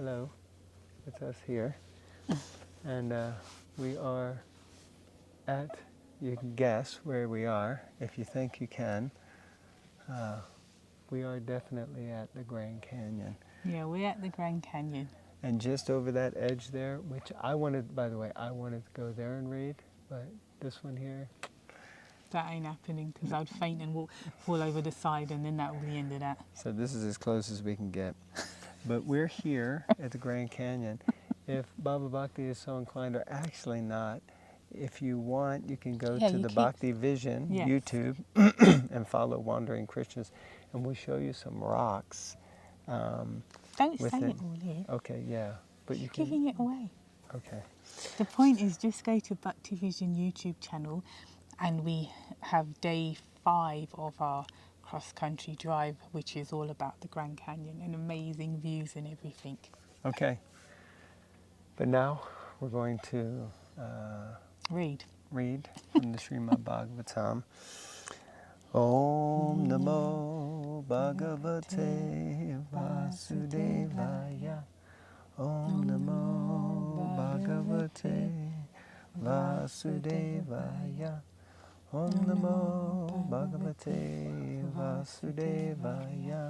Hello, it's us here. And we are at, you can guess where we are, if you think you can. We are definitely at the Grand Canyon. Yeah, we're at the Grand Canyon. And just over that edge there, which I wanted, by the way, I wanted to go there and read, but this one here, That ain't happening because I'd faint and fall over the side, and then that would be the end of that. so this is as close as we can get. But we're here at the Grand Canyon. If Bhava Bhakti is so inclined, or actually not, if you want, you can go to the Bhakti Vision YouTube and follow Wandering Krishnas, and we'll show you some rocks. Don't say it all here. Okay, yeah. But you You're giving it away. Okay. The point is, just go to Bhakti Vision YouTube channel, and we have day 5 of our cross-country drive, which is all about the Grand Canyon and amazing views and everything. Okay. But now we're going to read from the Srimad Bhagavatam. Om Namo Bhagavate Vasudevaya. Om Namo Bhagavate Vasudevaya. Om Namo Bhagavate Vasudevaya.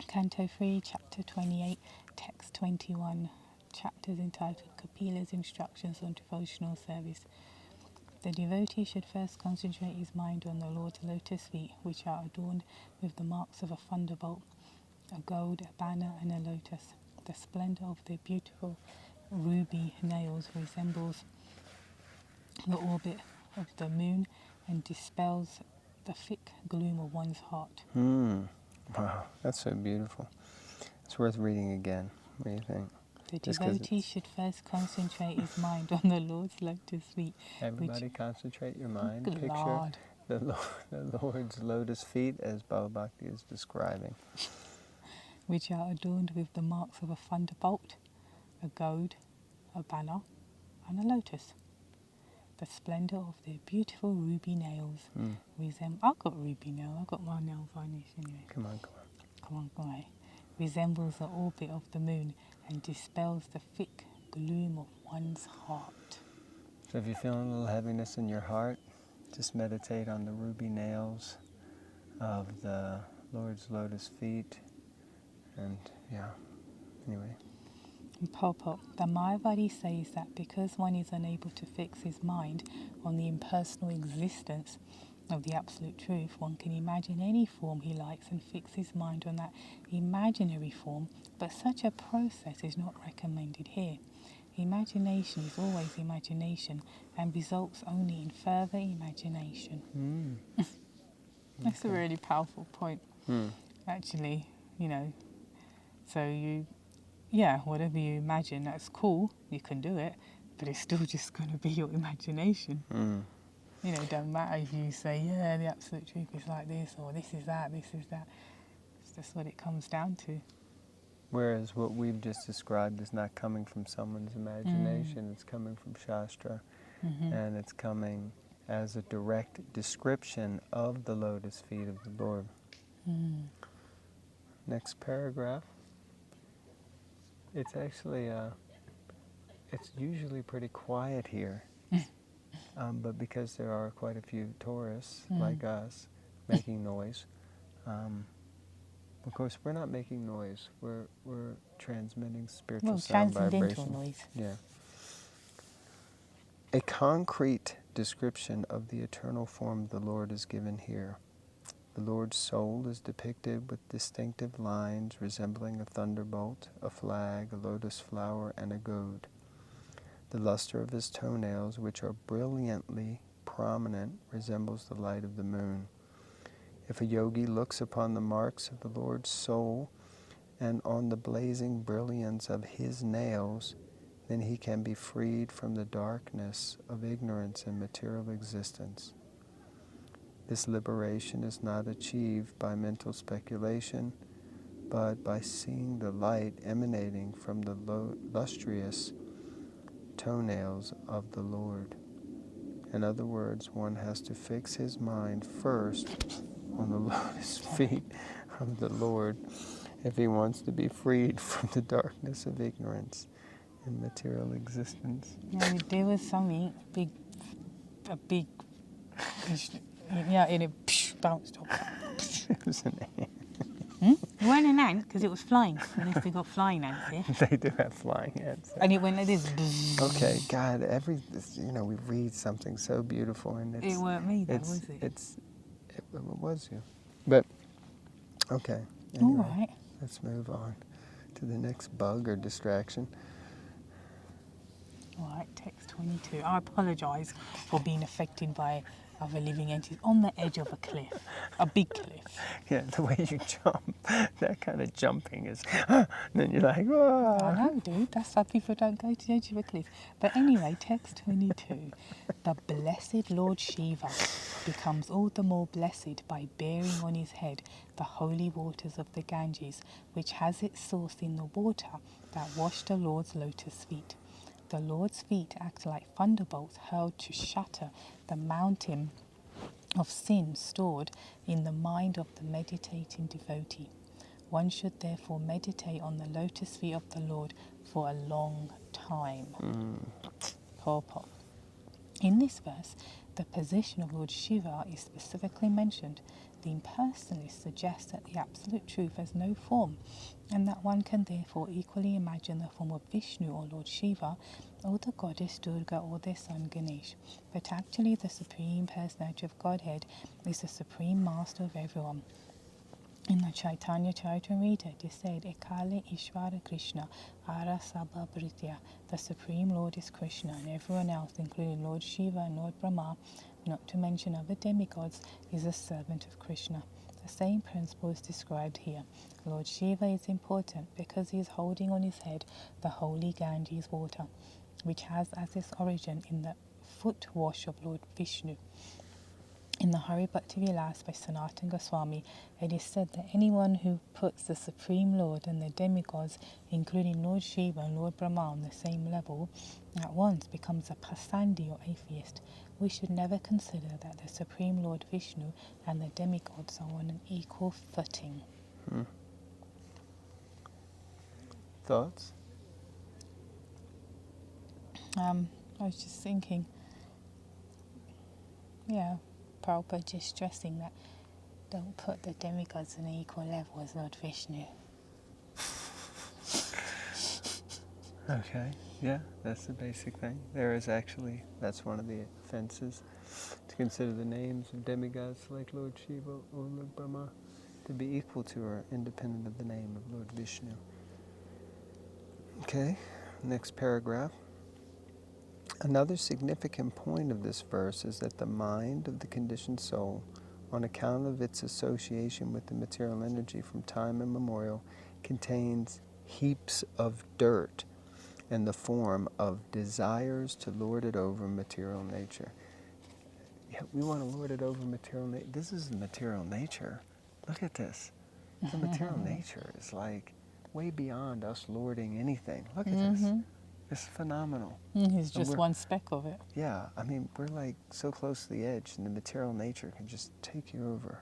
Canto 3, Chapter 28, Text 21. Chapters entitled Kapila's Instructions on Devotional Service. The devotee should first concentrate his mind on the Lord's lotus feet, which are adorned with the marks of a thunderbolt, a gold, a banner, and a lotus. The splendor of their beautiful ruby nails resembles the orbit of the moon and dispels the thick gloom of one's heart. Wow, that's so beautiful. It's worth reading again. What do you think? The devotee should first concentrate his mind on the Lord's lotus feet. Everybody concentrate your mind. Good Picture Lord. the Lord's lotus feet as Bhava Bhakti is describing. Which are adorned with the marks of a thunderbolt, a goad, a banner, and a lotus. The splendor of their beautiful ruby nails I've got ruby nails. I've got my nail varnish anyway. Come on. Resembles the orbit of the moon and dispels the thick gloom of one's heart. So if you're feeling a little heaviness in your heart, just meditate on the ruby nails of the Lord's lotus feet. And anyway. Purport. The Mayavadi says that because one is unable to fix his mind on the impersonal existence of the Absolute Truth, one can imagine any form he likes and fix his mind on that imaginary form, but such a process is not recommended here. Imagination is always imagination and results only in further imagination. That's a really powerful point, actually, So whatever you imagine, that's cool, you can do it, but it's still just going to be your imagination. It don't matter if you say, the Absolute Truth is like this, or this is that. It's just what it comes down to. Whereas what we've just described is not coming from someone's imagination, it's coming from Shastra, and it's coming as a direct description of the lotus feet of the Lord. Next paragraph. It's actually, it's usually pretty quiet here. But because there are quite a few tourists like us making noise, of course we're not making noise. We're transmitting spiritual sound vibration. Noise. Yeah. A concrete description of the eternal form of the Lord is given here. The Lord's soul is depicted with distinctive lines resembling a thunderbolt, a flag, a lotus flower, and a goad. The luster of his toenails, which are brilliantly prominent, resembles the light of the moon. If a yogi looks upon the marks of the Lord's soul and on the blazing brilliance of his nails, then he can be freed from the darkness of ignorance and material existence. This liberation is not achieved by mental speculation, but by seeing the light emanating from the lustrous toenails of the Lord. In other words, one has to fix his mind first on the lotus feet of the Lord if he wants to be freed from the darkness of ignorance and material existence. Yeah, there was something a big, yeah, and it bounced off. It was an ant. It wasn't an ant because it was flying. Unless they got flying ants here. They do have flying ants. And it went like this. Bzzz. Okay, God, we read something so beautiful, and It weren't me though, was it? It was you. But, okay. Anyway, All right. let's move on to the next bug or distraction. All right, text 22. I apologise for being affected by other living entities on the edge of a cliff, a big cliff. Yeah, the way you jump, that kind of jumping is, and then you're like, whoa. I know, dude. That's why people don't go to the edge of a cliff. But anyway, text 22. The blessed Lord Shiva becomes all the more blessed by bearing on his head the holy waters of the Ganges, which has its source in the water that washed the Lord's lotus feet. The Lord's feet act like thunderbolts hurled to shatter the mountain of sin stored in the mind of the meditating devotee. One should therefore meditate on the lotus feet of the Lord for a long time. Purport. In this verse, the position of Lord Shiva is specifically mentioned. The impersonalist suggests that the Absolute Truth has no form, and that one can therefore equally imagine the form of Vishnu or Lord Shiva, or the goddess Durga or their son Ganesh. But actually the Supreme Personality of Godhead is the Supreme Master of everyone. In the Chaitanya Charitamrita, it is said, Ekale Ishvara Krishna, Ara Sabha Bhritya. The Supreme Lord is Krishna, and everyone else, including Lord Shiva and Lord Brahma, not to mention other demigods, is a servant of Krishna. The same principle is described here. Lord Shiva is important because he is holding on his head the holy Ganges water, which has as its origin in the foot wash of Lord Vishnu. In the Hare Bhakti Vilas by Sanatana Goswami, it is said that anyone who puts the Supreme Lord and the demigods, including Lord Shiva and Lord Brahma, on the same level, at once becomes a pasandi or atheist. We should never consider that the Supreme Lord Vishnu and the demigods are on an equal footing. Thoughts? I was just thinking, Prabhupada just stressing that don't put the demigods on an equal level as Lord Vishnu. Okay, yeah, that's the basic thing. There is actually, that's one of the offenses, to consider the names of demigods like Lord Shiva or Lord Brahma to be equal to or independent of the name of Lord Vishnu. Okay, next paragraph. Another significant point of this verse is that the mind of the conditioned soul, on account of its association with the material energy from time immemorial, contains heaps of dirt in the form of desires to lord it over material nature. Yeah, we want to lord it over material nature. This is the material nature. Look at this. The material nature is like way beyond us lording anything. Look at this. It's phenomenal. He's just one speck of it. Yeah, I mean, we're like so close to the edge, and the material nature can just take you over.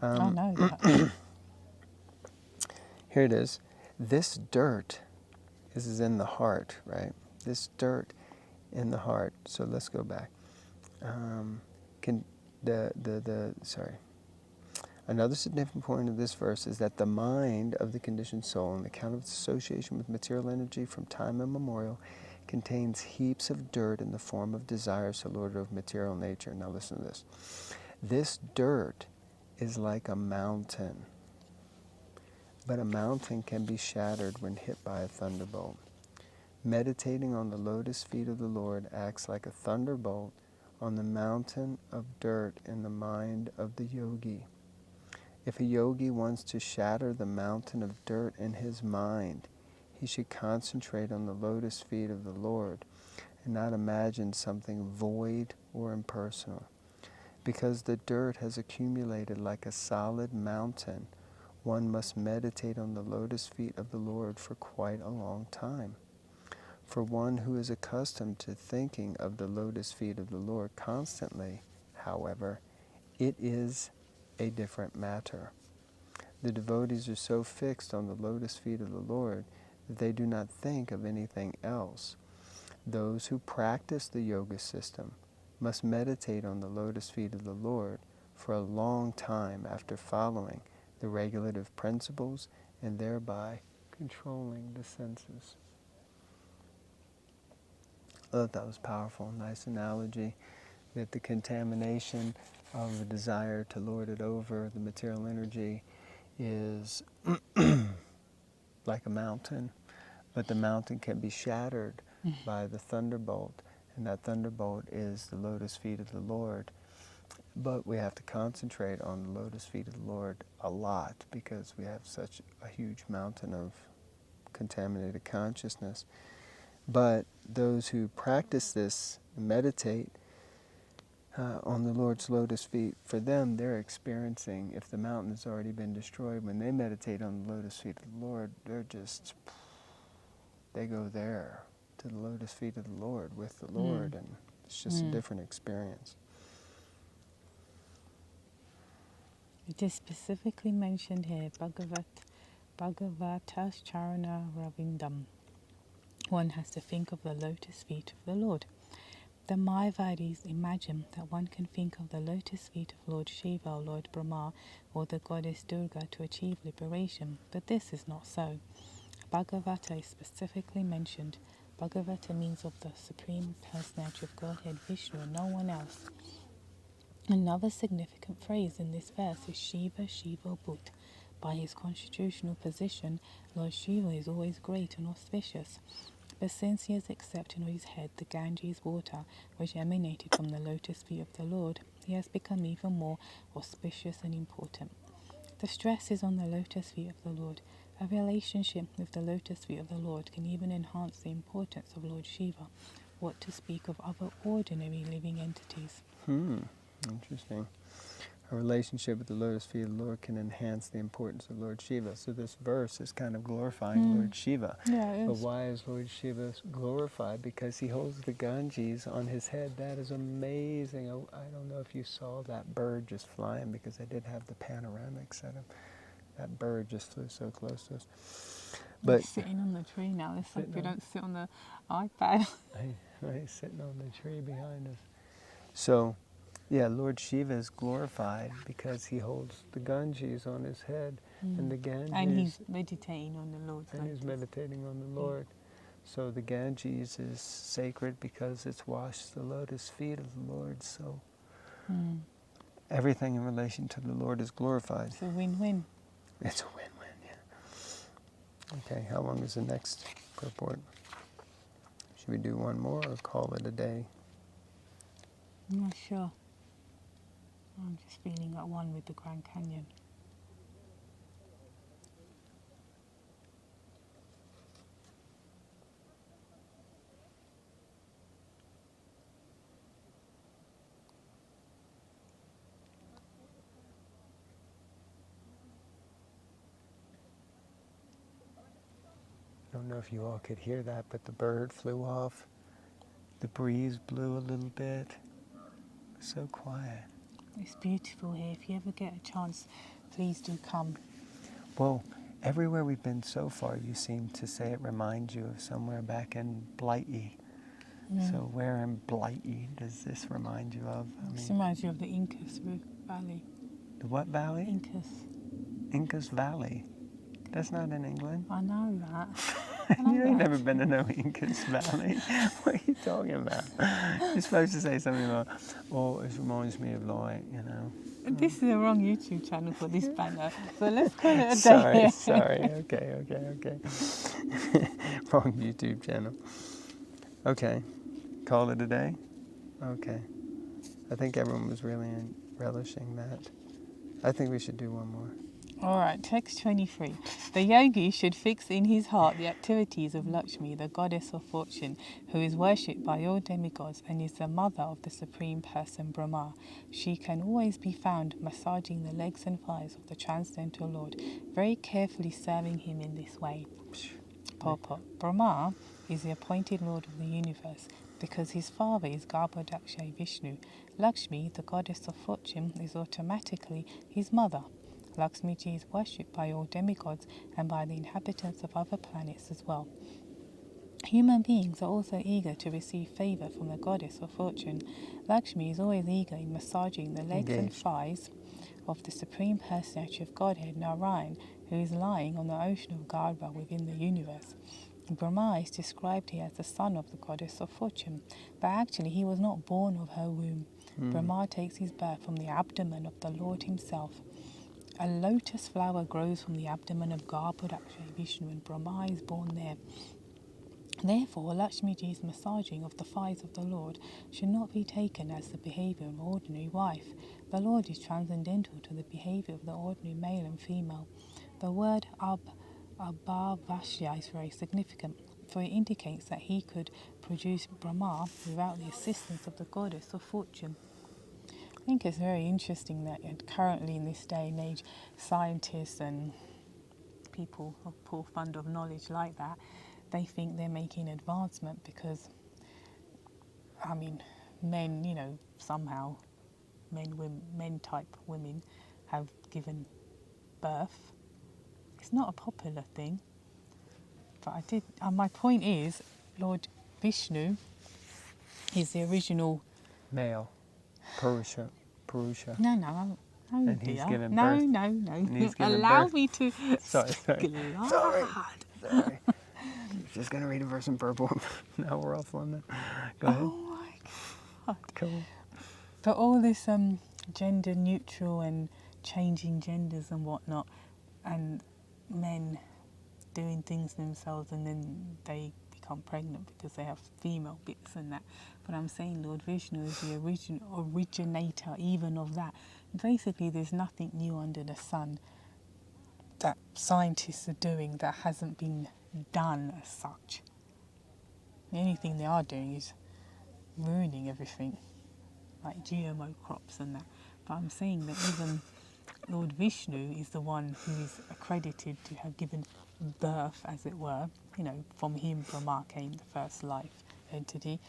I know that. Here it is. This dirt is in the heart, right? This dirt in the heart. So let's go back. Another significant point of this verse is that the mind of the conditioned soul, on account of its association with material energy from time immemorial, contains heaps of dirt in the form of desires to lord over material nature. Now listen to this. This dirt is like a mountain, but a mountain can be shattered when hit by a thunderbolt. Meditating on the lotus feet of the Lord acts like a thunderbolt on the mountain of dirt in the mind of the yogi. If a yogi wants to shatter the mountain of dirt in his mind, he should concentrate on the lotus feet of the Lord and not imagine something void or impersonal. Because the dirt has accumulated like a solid mountain, one must meditate on the lotus feet of the Lord for quite a long time. For one who is accustomed to thinking of the lotus feet of the Lord constantly, however, it is a different matter. The devotees are so fixed on the lotus feet of the Lord that they do not think of anything else. Those who practice the yoga system must meditate on the lotus feet of the Lord for a long time after following the regulative principles and thereby controlling the senses. I thought that was powerful. Nice analogy that the contamination of the desire to lord it over the material energy is like a mountain, but the mountain can be shattered by the thunderbolt, and that thunderbolt is the lotus feet of the Lord. But we have to concentrate on the lotus feet of the Lord a lot because we have such a huge mountain of contaminated consciousness. But those who practice this, meditate on the Lord's lotus feet, for them, they're experiencing, if the mountain has already been destroyed, when they meditate on the lotus feet of the Lord, they go there to the lotus feet of the Lord with the Lord, and it's just a different experience. It is specifically mentioned here, Bhagavatas Charana Ravindam. One has to think of the lotus feet of the Lord. The Mayavadis imagine that one can think of the lotus feet of Lord Shiva or Lord Brahma or the goddess Durga to achieve liberation, but this is not so. Bhagavata is specifically mentioned. Bhagavata means of the Supreme Personality of Godhead Vishnu and no one else. Another significant phrase in this verse is Shiva Shiva Bhut. By his constitutional position, Lord Shiva is always great and auspicious. But since he has accepted on his head the Ganges water which emanated from the lotus feet of the Lord, he has become even more auspicious and important. The stress is on the lotus feet of the Lord. A relationship with the lotus feet of the Lord can even enhance the importance of Lord Shiva. What to speak of other ordinary living entities? Interesting. A relationship with the lotus feet of the Lord can enhance the importance of Lord Shiva. So this verse is kind of glorifying Lord Shiva. Yeah, it is. But why is Lord Shiva glorified? Because he holds the Ganges on his head. That is amazing. I don't know if you saw that bird just flying, because I did have the panoramic set up. That bird just flew so close to us. But He's sitting on the tree now. It's like we don't sit on the iPad. Right, sitting on the tree behind us. So, yeah, Lord Shiva is glorified because he holds the Ganges on his head, and the Ganges. And he's meditating on the Lord's And he's lotus. meditating on the Lord. So the Ganges is sacred because it's washed the lotus feet of the Lord. So everything in relation to the Lord is glorified. It's a win-win. It's a win-win, yeah. Okay, how long is the next purport? Should we do one more or call it a day? I'm not sure. I'm just feeling at one with the Grand Canyon. I don't know if you all could hear that, but the bird flew off. The breeze blew a little bit. It was so quiet. It's beautiful here. If you ever get a chance, please do come. Well, everywhere we've been so far, you seem to say it reminds you of somewhere back in Blighty. So where in Blighty does this remind you of? This reminds you of the Incas Valley. The what valley? Incas. Incas Valley. That's not in England. I know that. You ain't never been to no Incas Valley. What are you talking about? You're supposed to say something about, oh, it reminds me of like, you know. This is the wrong YouTube channel for this banner. So let's call it a day. Sorry. Okay. Wrong YouTube channel. Okay. Call it a day? Okay. I think everyone was really relishing that. I think we should do one more. Alright, text 23. The yogi should fix in his heart the activities of Lakshmi, the goddess of fortune, who is worshipped by all demigods and is the mother of the Supreme Person Brahma. She can always be found massaging the legs and thighs of the Transcendental Lord, very carefully serving him in this way. Purport. Brahma is the appointed Lord of the universe because his father is Garbhodakshay Vishnu. Lakshmi, the goddess of fortune, is automatically his mother. Lakshmiji is worshipped by all demigods and by the inhabitants of other planets as well. Human beings are also eager to receive favour from the goddess of fortune. Lakshmi is always eager in massaging the legs and thighs of the Supreme Personality of Godhead, Narayan, who is lying on the ocean of Garbha within the universe. Brahma is described here as the son of the goddess of fortune, but actually he was not born of her womb. Brahma takes his birth from the abdomen of the Lord himself. A lotus flower grows from the abdomen of Garbhodaksha Vishnu, and Brahma is born there. Therefore, Lakshmiji's massaging of the thighs of the Lord should not be taken as the behaviour of an ordinary wife. The Lord is transcendental to the behaviour of the ordinary male and female. The word Abhavashya is very significant, for it indicates that he could produce Brahma without the assistance of the goddess of fortune. I think it's very interesting that currently in this day and age, scientists and people of poor fund of knowledge like that, they think they're making advancement because, I mean, men, you know, somehow men type women have given birth. It's not a popular thing, but my point is, Lord Vishnu is the original male, Purusha. No, And dear. he's given No. And he's given Allow birth. me to. Sorry. Sorry. Just gonna read a verse in purport. Now we're off on that. Go ahead. Oh my God. Cool. But all this gender neutral and changing genders and whatnot, and men doing things themselves, and then they become pregnant because they have female bits and that. But I'm saying Lord Vishnu is the originator even of that. Basically, there's nothing new under the sun that scientists are doing that hasn't been done as such. The only thing they are doing is ruining everything, like GMO crops and that. But I'm saying that even Lord Vishnu is the one who is accredited to have given birth, as it were. You know, from him Brahma came the first life entity.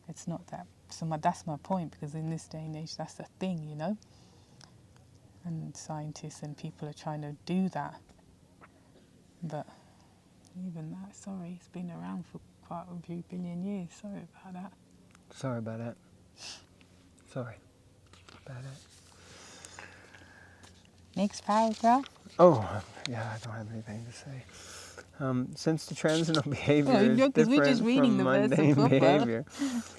It's not that. So that's my point, because in this day and age, that's the thing, you know. And scientists and people are trying to do that. But even that, sorry, it's been around for quite a few billion years. Sorry about that. Sorry about that. Next paragraph. Oh, yeah, I don't have anything to say. Since the transcendental behavior is different from mundane behavior,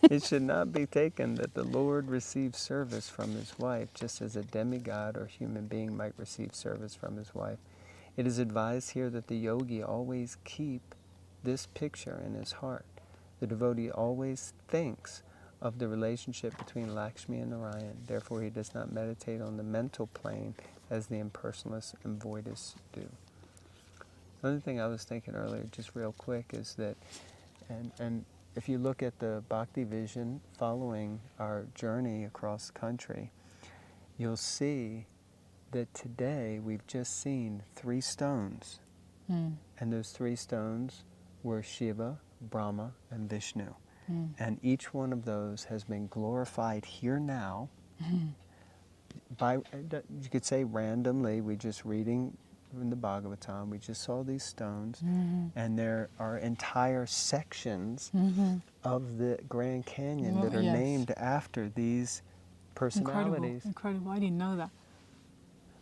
it should not be taken that the Lord receives service from his wife, just as a demigod or human being might receive service from his wife. It is advised here that the yogi always keep this picture in his heart. The devotee always thinks of the relationship between Lakshmi and Narayan. Therefore, he does not meditate on the mental plane as the impersonalists and voidists do. Another thing I was thinking earlier, just real quick, is that, and if you look at the Bhakti Vision following our journey across the country, you'll see that today we've just seen 3 stones. And those 3 stones were Shiva, Brahma, and Vishnu. And each one of those has been glorified here now. By, you could say randomly, we're just reading in the Bhagavatam, we just saw these stones, and there are entire sections of the Grand Canyon that are named after these personalities. Incredible. I didn't know that.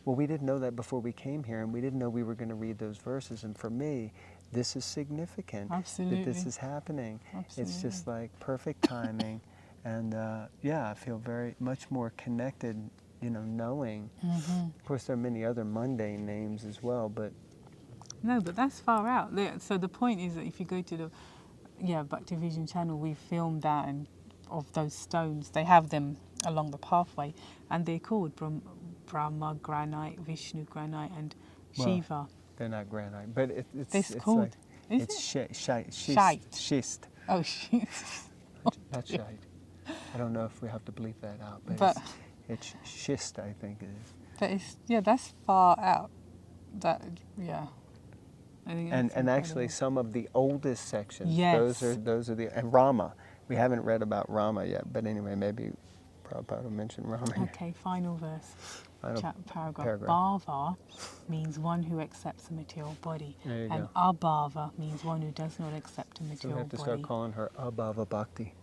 Well, we didn't know that before we came here, and we didn't know we were going to read those verses. And for me, this is significant. Absolutely. That this is happening. Absolutely. It's just like perfect timing. And I feel very much more connected, you know, knowing. Of course, there are many other mundane names as well, but... No, but that's far out. So the point is that if you go to the Bhakti Vision channel, we filmed that, and of those stones, they have them along the pathway, and they're called Brahma granite, Vishnu granite, and Shiva. Well, they're not granite, but it's called... Like, it's schist. Schist. Oh, shit. Not shite. I don't know if we have to bleep that out, but it's schist, I think it is. But that's far out. I think and actually some of the oldest sections. Yes. Those are the, and Rama. We haven't read about Rama yet, but anyway, maybe Prabhupada will mention Rama. Okay, final verse. paragraph. Bhava means one who accepts a material body. There you And go. abhava means one who does not accept a So we material have to body. start calling her Bhava Bhakti.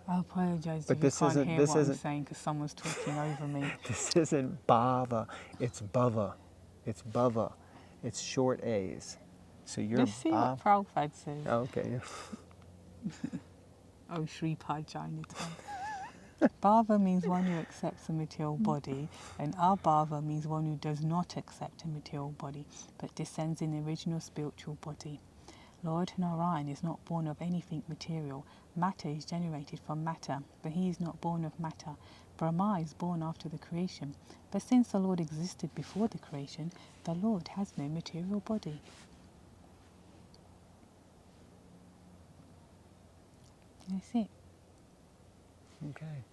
I apologize But if you this can't isn't- hear this what I'm isn't- saying because someone's talking over me. This isn't Bhava, it's Bhava. It's Bhava. It's short A's. So you're Let's see what Prabhupada says. Oh, okay. Oh, Shripad Jai Nitai. Bhava means one who accepts a material body, and abhava means one who does not accept a material body, but descends in the original spiritual body. Lord Narayan is not born of anything material. Matter is generated from matter, but he is not born of matter. Brahma is born after the creation, but since the Lord existed before the creation, the Lord has no material body. That's it. Okay.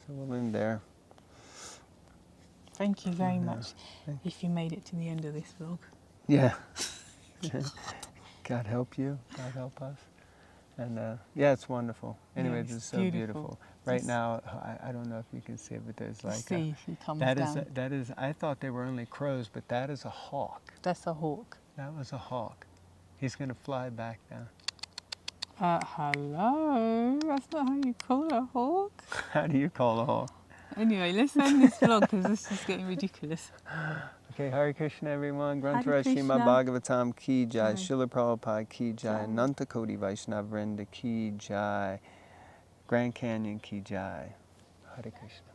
So we'll end there. Thank you very much if you made it to the end of this vlog. Yeah. God help you. God help us. And yeah, it's wonderful. Anyway, Yeah, this is it's so beautiful. beautiful. Right now, I don't know if you can see it, but there's like See if he comes that down. that is. I thought they were only crows, but that is a hawk. That's a hawk. That was a hawk. He's going to fly back down. Hello? That's not how you call a hawk. How do you call a hawk? Anyway, let's end this vlog because this is getting ridiculous. Okay, Hare Krishna everyone. Hare Grantaraj Krishna. Srimad Bhagavatam ki jai. Jai. Srila Prabhupada ki jai. Jai. Ananta Koti Vaishnava Vrinda ki jai. Grand Canyon ki jai. Hare Krishna.